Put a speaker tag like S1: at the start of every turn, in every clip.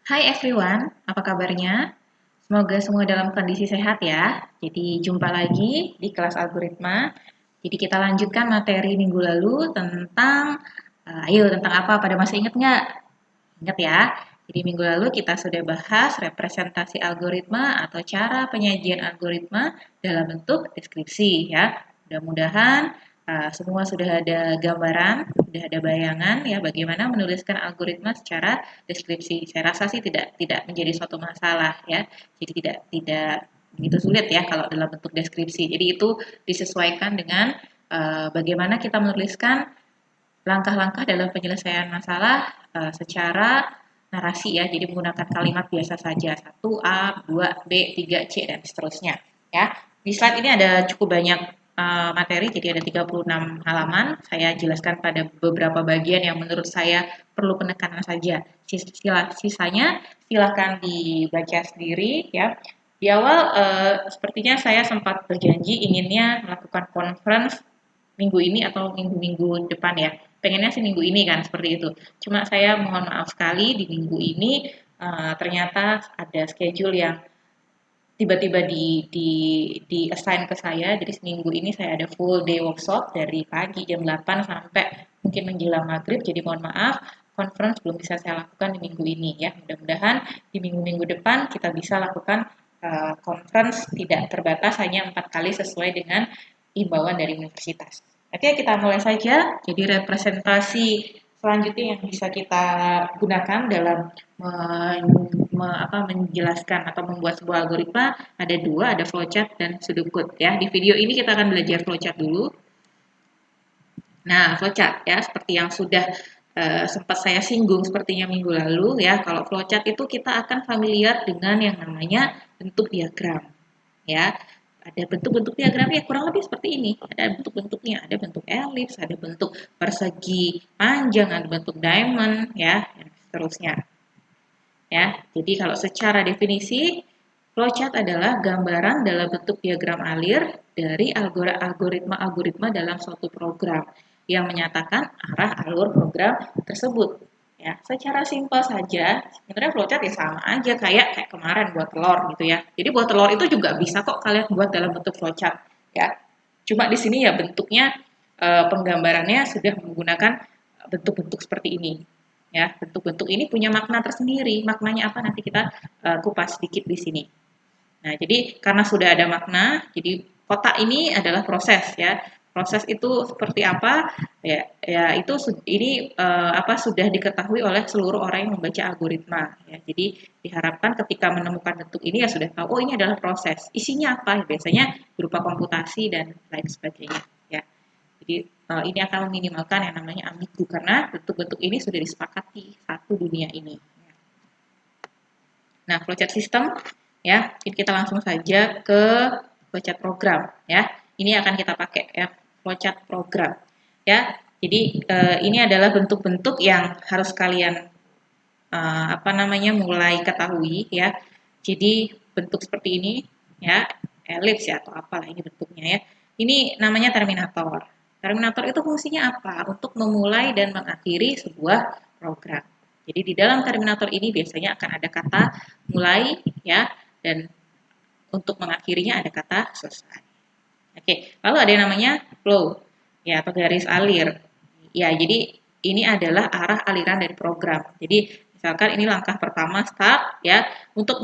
S1: Hai everyone, apa kabarnya? Semoga semua dalam kondisi sehat ya. Jadi jumpa lagi di kelas algoritma. Jadi kita lanjutkan materi minggu lalu tentang, ayo tentang apa? Pada masih ingat nggak? Ingat ya. Jadi minggu lalu kita sudah bahas representasi algoritma atau cara penyajian algoritma dalam bentuk deskripsi ya. Mudah-mudahan semua sudah ada gambaran, sudah ada bayangan ya bagaimana menuliskan algoritma secara deskripsi. Saya rasa sih tidak menjadi suatu masalah ya. Jadi tidak begitu sulit ya kalau dalam bentuk deskripsi. Jadi itu disesuaikan dengan bagaimana kita menuliskan langkah-langkah dalam penyelesaian masalah secara narasi ya, jadi menggunakan kalimat biasa saja, 1A, 2B, 3C, dan seterusnya. Ya, di slide ini ada cukup banyak materi, jadi ada 36 halaman. Saya jelaskan pada beberapa bagian yang menurut saya perlu penekanan saja. Sisanya silakan dibaca sendiri ya. Di awal sepertinya saya sempat berjanji inginnya melakukan conference minggu ini atau minggu-minggu depan ya. Pengennya sih minggu ini kan seperti itu. Cuma saya mohon maaf sekali di minggu ini ternyata ada schedule yang tiba-tiba di assign ke saya. Jadi seminggu ini saya ada full day workshop dari pagi jam 8 sampai mungkin menjelang maghrib. Jadi mohon maaf, conference belum bisa saya lakukan di minggu ini ya. Mudah-mudahan di minggu-minggu depan kita bisa lakukan conference tidak terbatas hanya 4 kali sesuai dengan imbauan dari universitas. Oke, kita mulai saja. Jadi representasi selanjutnya yang bisa kita gunakan dalam menjelaskan atau membuat sebuah algoritma ada dua, ada flowchart dan pseudocode ya. Di video ini kita akan belajar flowchart dulu. Nah, flowchart ya seperti yang sudah sempat saya singgung sepertinya minggu lalu ya. Kalau flowchart itu kita akan familiar dengan yang namanya bentuk diagram ya. Ada bentuk-bentuk diagramnya kurang lebih seperti ini. Ada bentuk-bentuknya, ada bentuk elips, ada bentuk persegi panjang, ada bentuk diamond ya, dan seterusnya. Ya, jadi kalau secara definisi flowchart adalah gambaran dalam bentuk diagram alir dari algoritma-algoritma dalam suatu program yang menyatakan arah alur program tersebut. Ya, secara simpel saja, sebenarnya flowchart ya sama aja kayak kemarin buat telur gitu ya. Jadi buat telur itu juga bisa kok kalian buat dalam bentuk flowchart ya. Cuma di sini ya bentuknya penggambarannya sudah menggunakan bentuk-bentuk seperti ini. Ya, bentuk-bentuk ini punya makna tersendiri. Maknanya apa nanti kita kupas sedikit di sini. Nah, jadi karena sudah ada makna, jadi kotak ini adalah proses ya. Proses itu seperti apa? Ya itu ini sudah diketahui oleh seluruh orang yang membaca algoritma ya. Jadi diharapkan ketika menemukan bentuk ini ya sudah tahu oh ini adalah proses. Isinya apa? Biasanya berupa komputasi dan lain sebagainya ya. Jadi ini akan meminimalkan yang namanya ambigu karena bentuk-bentuk ini sudah disepakati satu dunia ini. Nah, flowchart system ya, kita langsung saja ke flowchart program ya. Ini akan kita pakai ya, flowchart program ya. Jadi ini adalah bentuk-bentuk yang harus kalian mulai ketahui ya. Jadi bentuk seperti ini ya, elips ya atau apalah ini bentuknya ya. Ini namanya terminator. Terminator itu fungsinya apa? Untuk memulai dan mengakhiri sebuah program. Jadi di dalam terminator ini biasanya akan ada kata mulai ya dan untuk mengakhirinya ada kata selesai. Oke, lalu ada yang namanya flow ya atau garis alir. Ya, jadi ini adalah arah aliran dari program. Jadi misalkan ini langkah pertama start ya, untuk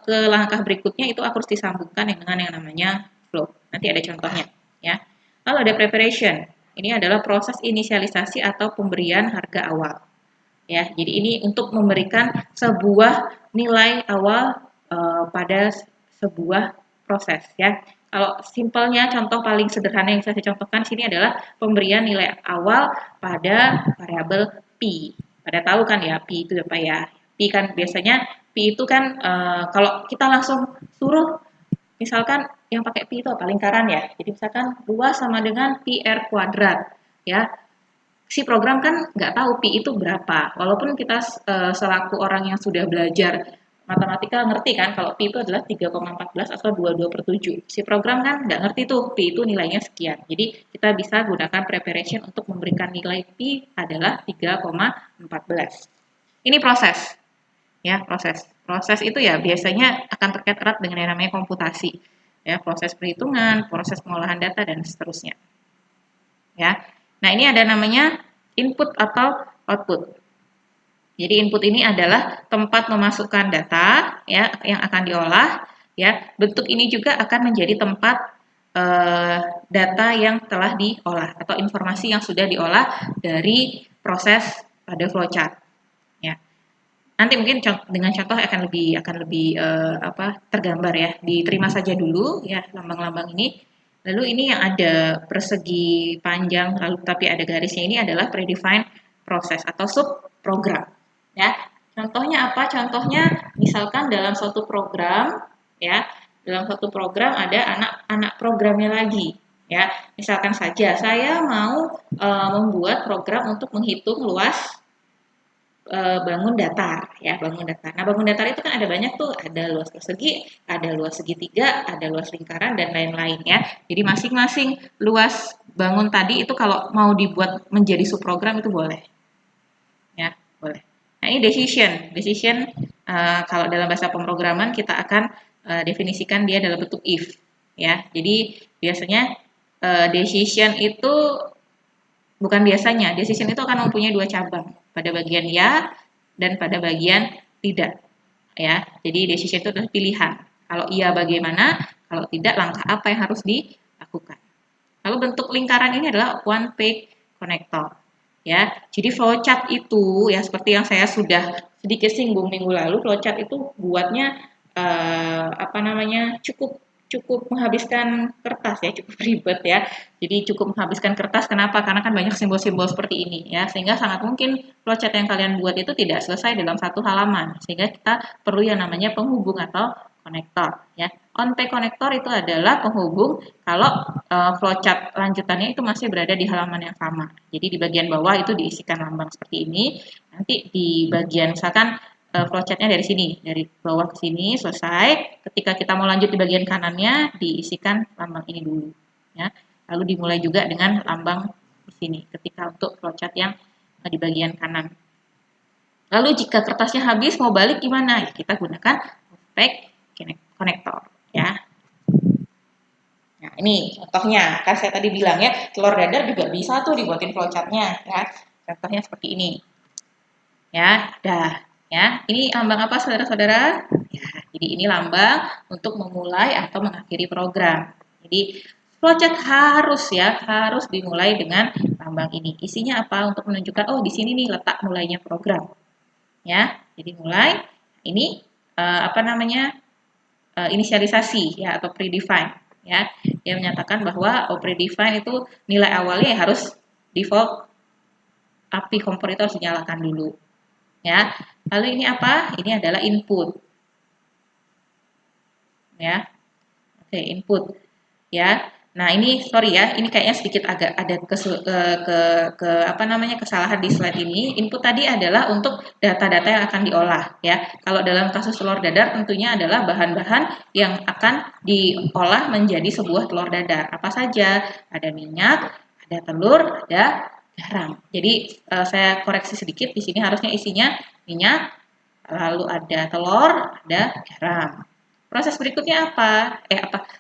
S1: ke langkah berikutnya itu harus disambungkan dengan yang namanya flow. Nanti ada contohnya ya. Lalu ada preparation. Ini adalah proses inisialisasi atau pemberian harga awal. Ya, jadi ini untuk memberikan sebuah nilai awal pada sebuah proses ya. Kalau simpelnya contoh paling sederhana yang bisa saya contohkan sini adalah pemberian nilai awal pada variabel pi. Pada tahu kan ya pi itu apa ya? Pi kan biasanya pi itu kan kalau kita langsung suruh misalkan yang pakai pi itu apa? Lingkaran ya. Jadi misalkan 2 sama dengan pi r kuadrat ya. Si program kan nggak tahu pi itu berapa. Walaupun kita selaku orang yang sudah belajar matematika ngerti kan kalau pi itu adalah 3,14 atau 22/7. Si program kan nggak ngerti tuh pi itu nilainya sekian. Jadi kita bisa gunakan preparation untuk memberikan nilai pi adalah 3,14. Ini proses. ya, proses. Proses itu ya biasanya akan terkait erat dengan yang namanya komputasi. Ya, proses perhitungan, proses pengolahan data dan seterusnya. Ya. Nah, ini ada namanya input atau output. Jadi input ini adalah tempat memasukkan data ya yang akan diolah ya. Bentuk ini juga akan menjadi tempat data yang telah diolah atau informasi yang sudah diolah dari proses pada flowchart ya. Nanti mungkin dengan contoh akan lebih tergambar ya. Diterima saja dulu ya lambang-lambang ini. Lalu ini yang ada persegi panjang lalu tapi ada garisnya ini adalah predefined proses atau sub program ya. Contohnya apa? Contohnya misalkan dalam suatu program ya, dalam suatu program ada anak-anak programnya lagi ya. Misalkan saja saya mau membuat program untuk menghitung luas bangun datar ya, bangun datar. Nah, bangun datar itu kan ada banyak tuh, ada luas persegi, ada luas segitiga, ada luas lingkaran dan lain-lain ya. Jadi masing-masing luas bangun tadi itu kalau mau dibuat menjadi subprogram itu boleh. Ya, boleh. Nah, ini decision. Decision kalau dalam bahasa pemrograman kita akan definisikan dia dalam bentuk if ya. Jadi biasanya decision itu bukan biasanya, decision itu akan mempunyai dua cabang, pada bagian ya dan pada bagian tidak. Ya, jadi decision itu adalah pilihan. Kalau iya bagaimana, kalau tidak langkah apa yang harus dilakukan. Lalu bentuk lingkaran ini adalah one page connector. Ya, jadi flowchart itu ya seperti yang saya sudah sedikit singgung minggu lalu, flowchart itu buatnya cukup cukup menghabiskan kertas ya, cukup ribet ya. Jadi cukup menghabiskan kertas kenapa? Karena kan banyak simbol-simbol seperti ini ya, sehingga sangat mungkin flowchart yang kalian buat itu tidak selesai dalam satu halaman. Sehingga kita perlu yang namanya penghubung atau konektor ya. On-page konektor itu adalah penghubung kalau flowchart lanjutannya itu masih berada di halaman yang sama. Jadi di bagian bawah itu diisikan lambang seperti ini. Nanti di bagian misalkan flowchartnya dari sini, dari bawah ke sini selesai. Ketika kita mau lanjut di bagian kanannya, diisikan lambang ini dulu. Ya. Lalu dimulai juga dengan lambang di sini. Ketika untuk flowchart yang di bagian kanan. Lalu jika kertasnya habis mau balik gimana? Ya, kita gunakan off-page konektor. Ya. Nah, ini contohnya. Kan saya tadi bilang ya, telur dadar juga bisa tuh dibuatin flowchartnya. Ya. Contohnya seperti ini. Ya, dah. Ya, ini lambang apa saudara-saudara? Ya, jadi ini lambang untuk memulai atau mengakhiri program. Jadi flowchart harus dimulai dengan lambang ini. Isinya apa? Untuk menunjukkan oh di sini nih letak mulainya program. Ya, jadi mulai ini inisialisasi ya atau predefine ya. Dia menyatakan bahwa predefine itu nilai awalnya harus default api kompor itu harus dinyalakan dulu. Ya. Lalu ini apa? Ini adalah input. Ya. Oke, input. Ya. Nah, ini sorry ya, ini kayaknya sedikit agak ada kesalahan di slide ini. Input tadi adalah untuk data-data yang akan diolah ya. Kalau dalam kasus telur dadar tentunya adalah bahan-bahan yang akan diolah menjadi sebuah telur dadar. Apa saja? Ada minyak, ada telur, ada garam. Jadi saya koreksi sedikit di sini harusnya isinya minyak, lalu ada telur, ada garam. Proses berikutnya apa?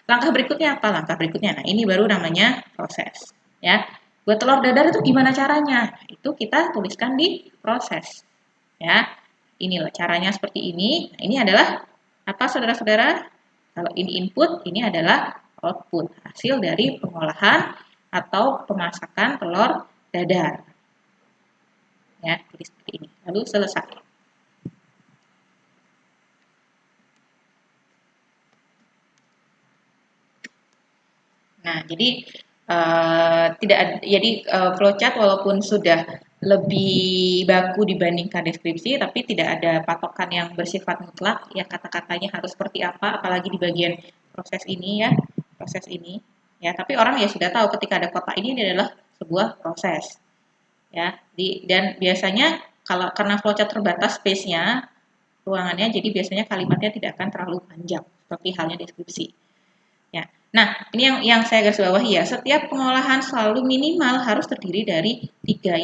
S1: Langkah berikutnya apa? Langkah berikutnya. Nah, ini baru namanya proses, ya. Buat telur dadar itu gimana caranya? Itu kita tuliskan di proses, ya. Ini loh caranya seperti ini. Nah, ini adalah apa saudara-saudara? Kalau ini input, ini adalah output, hasil dari pengolahan atau pemasakan telur dadar. Ya, jadi seperti ini. Lalu selesai. Nah, jadi flowchart walaupun sudah lebih baku dibandingkan deskripsi, tapi tidak ada patokan yang bersifat mutlak. Ya kata-katanya harus seperti apa, apalagi di bagian proses ini ya, proses ini. Ya, tapi orang ya sudah tahu ketika ada kotak ini adalah sebuah proses. Ya, dan biasanya kalau karena flowchart terbatas space-nya, ruangannya, jadi biasanya kalimatnya tidak akan terlalu panjang seperti halnya deskripsi. Ya. Nah, ini yang saya garis bawahi ya. Setiap pengolahan selalu minimal harus terdiri dari tiga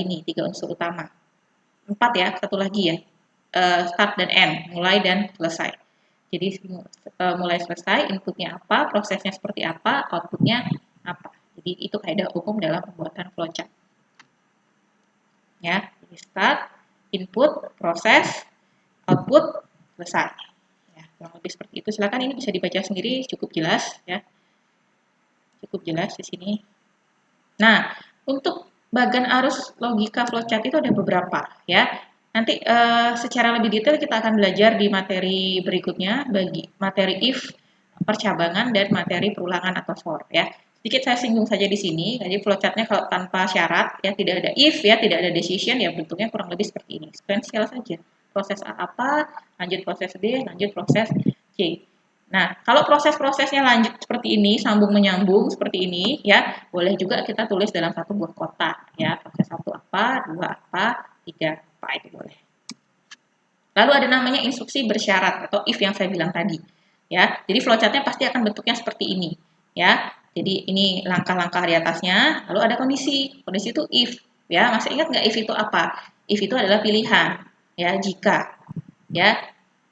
S1: unsur utama. 4 ya, satu lagi ya. start dan end, mulai dan selesai. Jadi mulai selesai, inputnya apa, prosesnya seperti apa, outputnya apa. Jadi itu kaidah umum dalam pembuatan flowchart. Ya, jadi start, input, proses, output, selesai. Ya, kurang lebih seperti itu. Silakan ini bisa dibaca sendiri, cukup jelas ya. Cukup jelas di sini. Nah, untuk bagian arus logika flowchart itu ada beberapa ya. Nanti secara lebih detail kita akan belajar di materi berikutnya bagi materi if, percabangan dan materi perulangan atau for ya. Sedikit saya singgung saja di sini. Jadi flowchartnya kalau tanpa syarat ya, tidak ada if ya, tidak ada decision ya, bentuknya kurang lebih seperti ini. Sequential saja. Proses A apa, lanjut proses B, lanjut proses C. Nah, kalau proses-prosesnya lanjut seperti ini, sambung menyambung seperti ini, ya, boleh juga kita tulis dalam satu buah kotak, ya, proses 1 apa, 2 apa, 3 apa, itu boleh. Lalu ada namanya instruksi bersyarat atau if yang saya bilang tadi, ya. Jadi flowchartnya pasti akan bentuknya seperti ini, ya. Jadi ini langkah-langkah di atasnya, lalu ada kondisi. Kondisi itu if, ya. Masih ingat nggak if itu apa? If itu adalah pilihan, ya, jika, ya.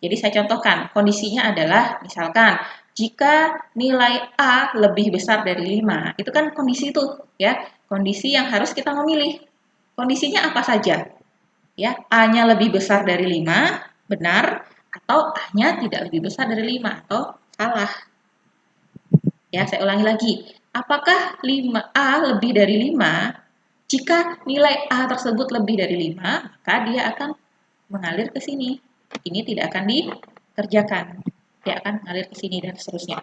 S1: Jadi saya contohkan, kondisinya adalah misalkan jika nilai A lebih besar dari 5, itu kan kondisi itu, ya. Kondisi yang harus kita memilih. Kondisinya apa saja? Ya, A-nya lebih besar dari 5, benar, atau A-nya tidak lebih besar dari 5 atau salah. Ya, saya ulangi lagi. Apakah 5A lebih dari 5? Jika nilai A tersebut lebih dari 5, maka dia akan mengalir ke sini. Ini tidak akan dikerjakan. Dia akan mengalir ke sini dan seterusnya.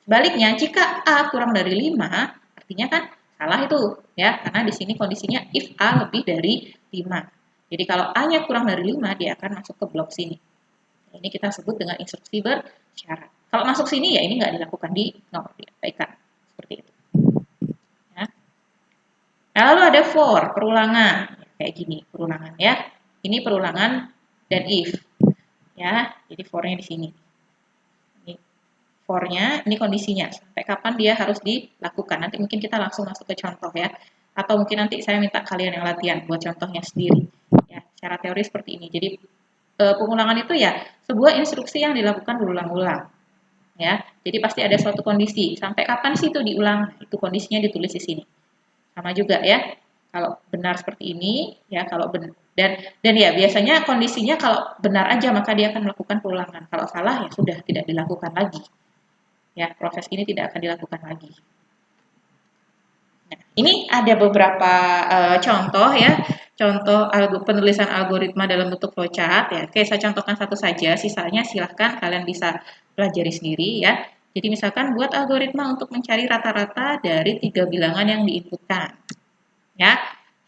S1: Sebaliknya, jika A kurang dari 5, artinya kan salah itu, ya, karena di sini kondisinya if A lebih dari 5. Jadi kalau A-nya kurang dari 5, dia akan masuk ke blok sini. Ini kita sebut dengan instruksi bersyarat. Kalau masuk sini ya ini nggak dilakukan di nol, diabaikan. Seperti itu. Ya. Nah, lalu ada for, perulangan. Kayak gini, perulangan ya. Ini perulangan dan if. Ya, jadi for-nya di sini. Ini for-nya, ini kondisinya. Sampai kapan dia harus dilakukan. Nanti mungkin kita langsung masuk ke contoh ya. Atau mungkin nanti saya minta kalian yang latihan buat contohnya sendiri. Ya, secara teori seperti ini. Jadi pengulangan itu ya sebuah instruksi yang dilakukan berulang-ulang. Ya, jadi pasti ada suatu kondisi. Sampai kapan sih itu diulang? Itu kondisinya ditulis di sini. Sama juga ya. Kalau benar seperti ini, ya kalau benar dan ya biasanya kondisinya kalau benar aja maka dia akan melakukan perulangan. Kalau salah ya sudah tidak dilakukan lagi. Ya, proses ini tidak akan dilakukan lagi. Nah, ini ada beberapa contoh ya. Contoh penulisan algoritma dalam bentuk flowchart ya. Oke, saya contohkan satu saja, sisanya silahkan kalian bisa pelajari sendiri ya. Jadi misalkan buat algoritma untuk mencari rata-rata dari 3 bilangan yang diinputkan. Ya,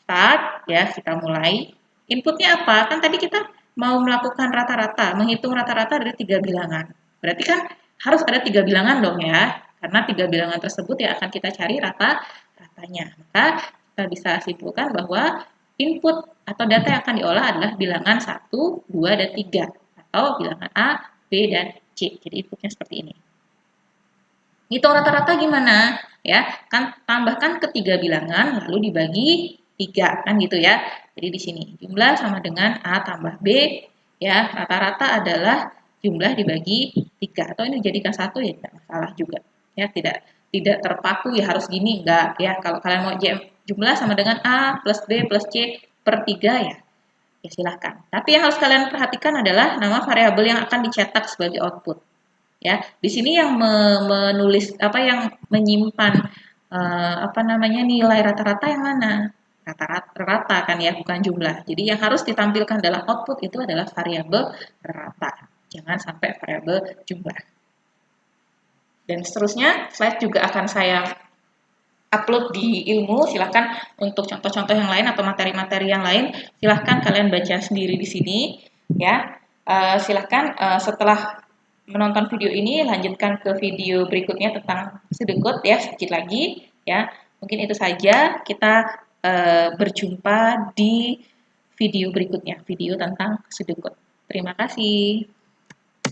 S1: start ya, kita mulai. Inputnya apa? Kan tadi kita mau melakukan rata-rata, menghitung rata-rata dari 3 bilangan. Berarti kan harus ada 3 bilangan dong ya. Karena 3 bilangan tersebut ya akan kita cari rata-ratanya. Maka kita bisa simpulkan bahwa input atau data yang akan diolah adalah bilangan 1, 2, dan 3. Atau bilangan A, B, dan C. Jadi inputnya seperti ini. Hitung rata-rata gimana? Ya, kan tambahkan ketiga bilangan lalu dibagi 3 kan gitu ya. Jadi di sini jumlah sama dengan A tambah B ya, rata-rata adalah jumlah dibagi 3 atau ini dijadikan 1 ya tidak masalah juga. Ya, tidak terpaku ya harus gini enggak ya. Kalau kalian mau jumlah sama dengan A plus B plus C per 3 ya. Ya silahkan. Tapi yang harus kalian perhatikan adalah nama variabel yang akan dicetak sebagai output. Ya, di sini yang menulis apa yang menyimpan apa namanya nilai rata-rata yang mana? Rata-rata kan ya, bukan jumlah. Jadi yang harus ditampilkan dalam output itu adalah variabel rata. Jangan sampai variabel jumlah. Dan seterusnya, slide juga akan saya upload di ilmu. Silahkan untuk contoh-contoh yang lain atau materi-materi yang lain, silahkan kalian baca sendiri di sini. Ya, silahkan setelah menonton video ini lanjutkan ke video berikutnya tentang pseudocode ya, sedikit lagi ya. Mungkin itu saja, kita berjumpa di video berikutnya, video tentang pseudocode. Terima kasih.